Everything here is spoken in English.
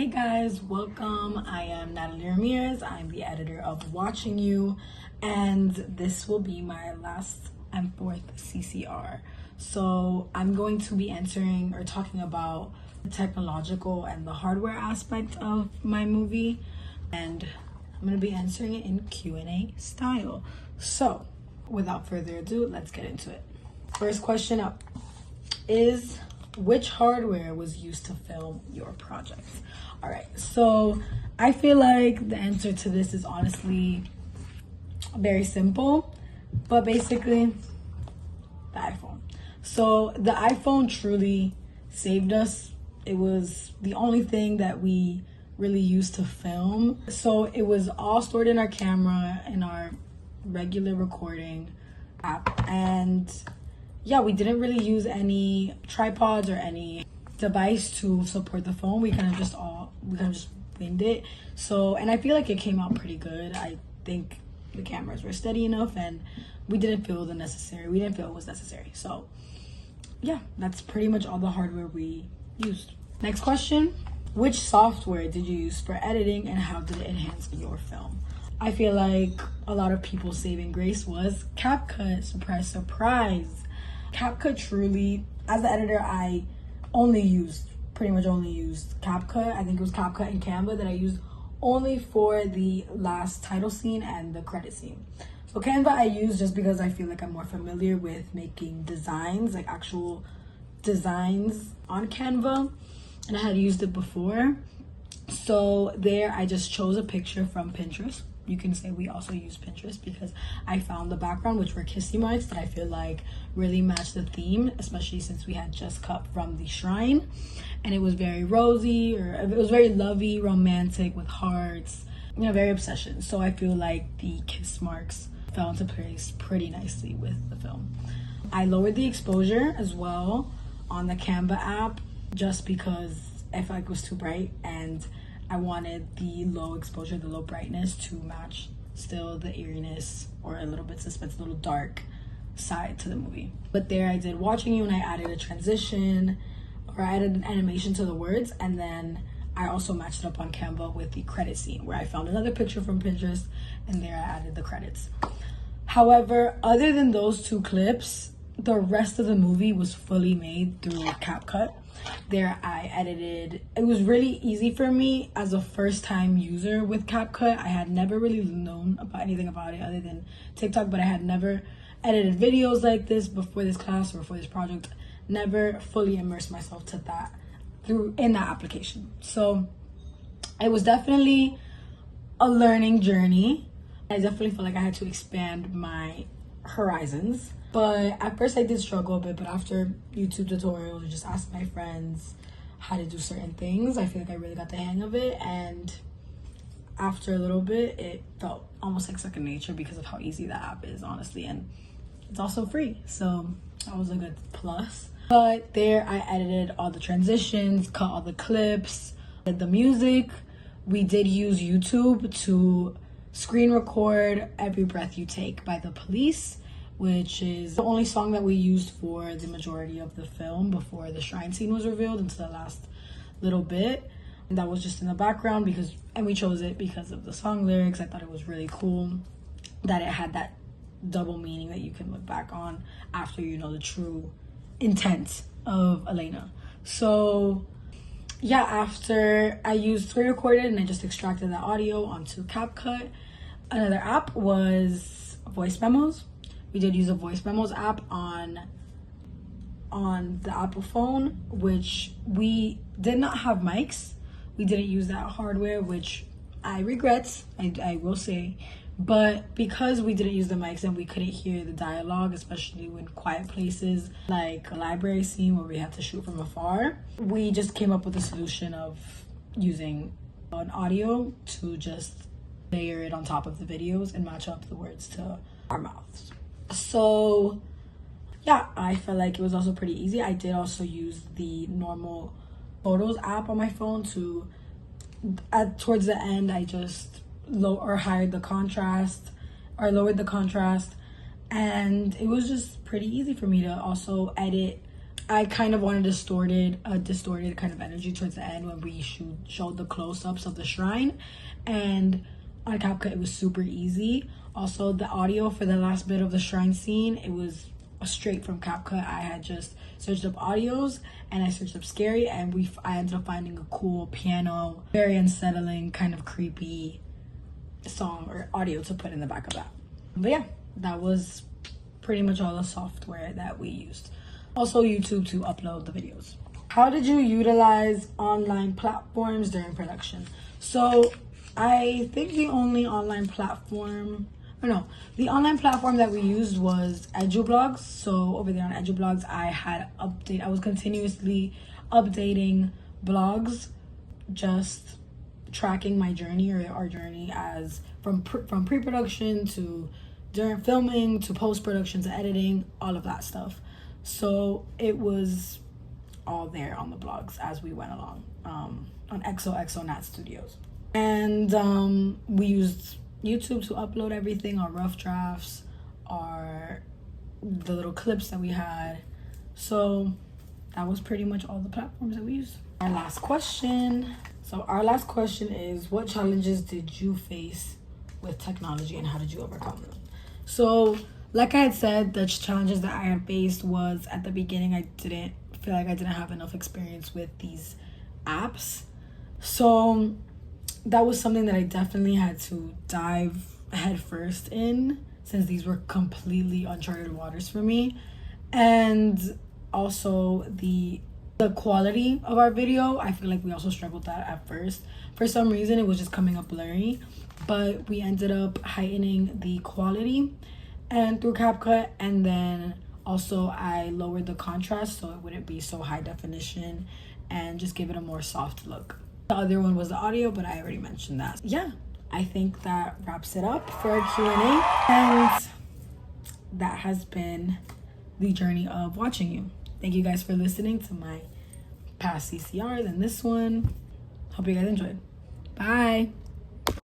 Hey guys, welcome. I am Natalie Ramirez. I'm the editor of Watching You, and this will be my last and fourth CCR. So I'm going to be answering or talking about the technological and the hardware aspect of my movie, and I'm going to be answering it in Q&A style. So without further ado, let's get into it. First question up is, which hardware was used to film your project? All right, so I feel like the answer to this is honestly very simple, but basically the iPhone. So the iPhone truly saved us. It was the only thing that we really used to film. So it was all stored in our camera, in our regular recording app, and yeah, we didn't really use any tripods or any device to support the phone. We kind of just winged it. So, and I feel like it came out pretty good. I think the cameras were steady enough, and we didn't feel it was necessary. So yeah, that's pretty much all the hardware we used. Next question, which software did you use for editing and how did it enhance your film? I feel like a lot of people's saving grace was CapCut. Surprise, surprise. CapCut truly, as the editor, I pretty much only used CapCut. I think it was CapCut and Canva that I used only for the last title scene and the credit scene. So Canva I use just because I feel like I'm more familiar with making designs, like actual designs on Canva, and I had used it before. So there I just chose a picture from Pinterest. You can say we also use Pinterest because I found the background, which were kissy marks that I feel like really matched the theme, especially since we had just cut from the shrine, and it was very rosy, or it was very lovey, romantic with hearts, very obsession. So I feel like the kiss marks fell into place pretty nicely with the film. I lowered the exposure as well on the Canva app just because I felt like it was too bright, and I wanted the low exposure, the low brightness to match still the eeriness or a little bit suspense, a little dark side to the movie. But there I did Watching You, and I added a transition, or I added an animation to the words, and then I also matched it up on Canva with the credit scene where I found another picture from Pinterest, and there I added the credits. However, other than those two clips, the rest of the movie was fully made through CapCut. There I edited. It was really easy for me as a first-time user with CapCut. I had never really known about anything about it other than TikTok, but I had never edited videos like this before this class or before this project. Never fully immersed myself to that in that application. So it was definitely a learning journey. I definitely felt like I had to expand my horizons. But at first I did struggle a bit, but after YouTube tutorials or just asking my friends how to do certain things, I feel like I really got the hang of it. And after a little bit, it felt almost like second nature because of how easy the app is, honestly. And it's also free, so that was a good plus. But there I edited all the transitions, cut all the clips, did the music. We did use YouTube to screen record Every Breath You Take by The Police, which is the only song that we used for the majority of the film before the shrine scene was revealed into the last little bit. And that was just in the background and we chose it because of the song lyrics. I thought it was really cool that it had that double meaning that you can look back on after you know the true intent of Elena. So yeah, after I used screen recorded and I just extracted the audio onto CapCut, another app was Voice Memos. We did use a Voice Memos app on the Apple phone, which we did not have mics. We didn't use that hardware, which I regret, I will say. But because we didn't use the mics and we couldn't hear the dialogue, especially in quiet places like a library scene where we had to shoot from afar, we just came up with a solution of using an audio to just layer it on top of the videos and match up the words to our mouths. So yeah, I felt like it was also pretty easy. I did also use the normal Photos app on my phone to, towards the end, I just lowered the contrast, and it was just pretty easy for me to also edit I kind of wanted a distorted kind of energy towards the end when we showed the close-ups of the shrine, and on CapCut it was super easy. Also, the audio for the last bit of the shrine scene, it was straight from CapCut. I had just searched up audios and I searched up scary, and I ended up finding a cool piano, very unsettling, kind of creepy song or audio to put in the back of that. But yeah, that was pretty much all the software that we used. Also YouTube to upload the videos. How did you utilize online platforms during production? So I think the online platform that we used was EduBlogs. So over there on EduBlogs, I was continuously updating blogs, just tracking my journey, or our journey, as from pre-production to during filming to post-production to editing, all of that stuff. So it was all there on the blogs as we went along, on XOXO Nat Studios. And we used YouTube to upload everything, our rough drafts, the little clips that we had. So that was pretty much all the platforms that we used. Our last question is, what challenges did you face with technology and how did you overcome them? So like I had said, the challenges that I had faced was, at the beginning, I didn't feel like I didn't have enough experience with these apps. So that was something that I definitely had to dive headfirst in, since these were completely uncharted waters for me. And also the quality of our video, I feel like we also struggled with that at first. For some reason, it was just coming up blurry, but we ended up heightening the quality and through CapCut, and then also I lowered the contrast so it wouldn't be so high definition and just give it a more soft look. The other one was the audio, but I already mentioned that. Yeah, I think that wraps it up for our Q&A, and that has been the journey of watching you. Thank you guys for listening to my past CCRs and this one. Hope you guys enjoyed. Bye.